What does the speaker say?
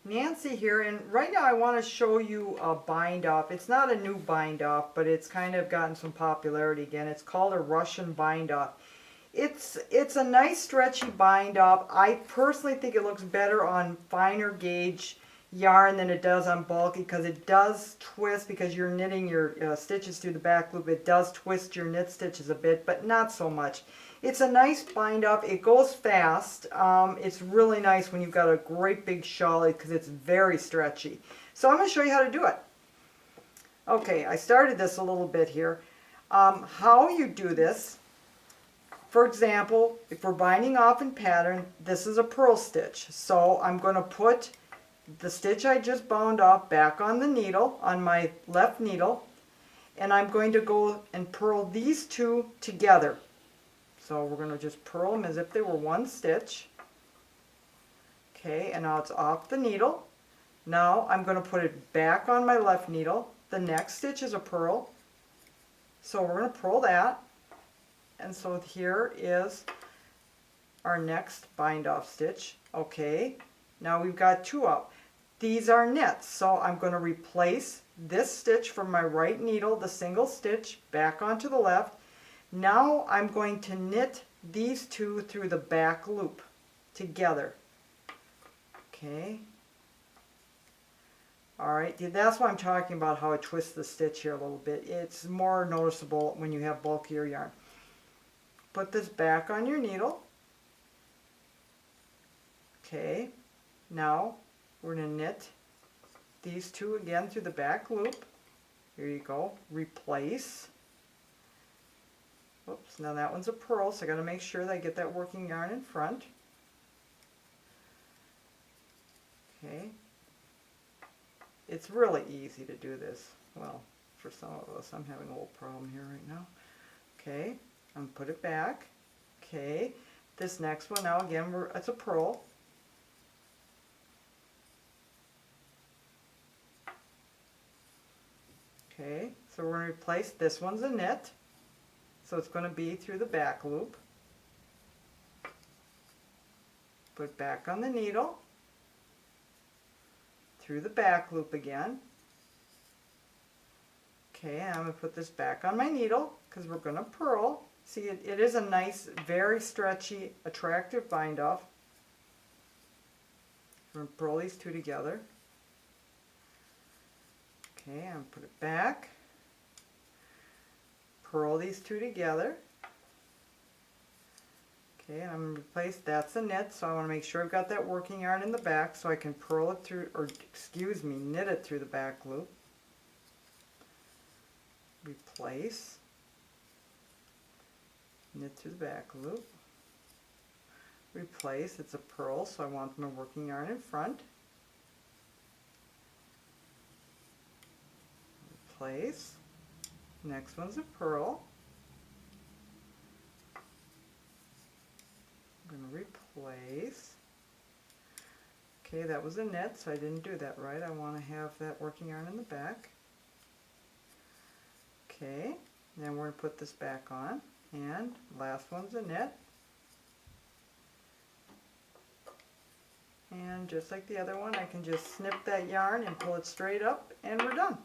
Nancy here, and right now I want to show you a bind off. It's not a new bind off, but it's kind of gotten some popularity again. It's called a Russian bind off. It's a nice stretchy bind off. I personally think it looks better on finer gauge yarn than it does on bulky, because it does twist, because you're knitting your stitches through the back loop. It does twist your knit stitches a bit, but not so much. It's a nice bind off. It goes fast. It's really nice when you've got a great big shawl, because it's very stretchy. So I'm going to show you how to do it. Okay, I started this a little bit here. How you do this, for example, if we're binding off in pattern, this is a purl stitch. So I'm going to put the stitch I just bound off back on the needle, on my left needle, and I'm going to go and purl these two together. So we're going to just purl them as if they were one stitch. Okay, and now it's off the needle. Now I'm going to put it back on my left needle. The next stitch is a purl. So we're going to purl that. And so here is our next bind off stitch. Okay, now we've got two up. These are knits, so I'm going to replace this stitch from my right needle, the single stitch, back onto the left. Now I'm going to knit these two through the back loop together. Okay. Alright, that's why I'm talking about how I twist the stitch here a little bit. It's more noticeable when you have bulkier yarn. Put this back on your needle. Okay, now we're going to knit these two again through the back loop. Here you go. Replace. Oops, now that one's a purl, so I got to make sure that I get that working yarn in front. Okay. It's really easy to do this. Well, for some of us, I'm having a little problem here right now. Okay, I'm put it back. Okay, this next one now again, it's a purl. Okay, so we're going to replace this one's a knit. So it's going to be through the back loop. Put back on the needle. Through the back loop again. Okay, and I'm going to put this back on my needle because we're going to purl. See, it is a nice, very stretchy, attractive bind off. We're going to purl these two together. Okay, I'm going to put it back. Purl these two together. Okay, and I'm going to replace, that's a knit, so I want to make sure I've got that working yarn in the back so I can purl it through, or excuse me, knit it through the back loop. Replace. Knit through the back loop. Replace, it's a purl, so I want my working yarn in front. Replace. Next one's a purl. I'm going to replace. Okay, that was a knit, so I didn't do that right. I want to have that working yarn in the back. Okay, then we're going to put this back on, and last one's a knit. And just like the other one, I can just snip that yarn and pull it straight up, and we're done.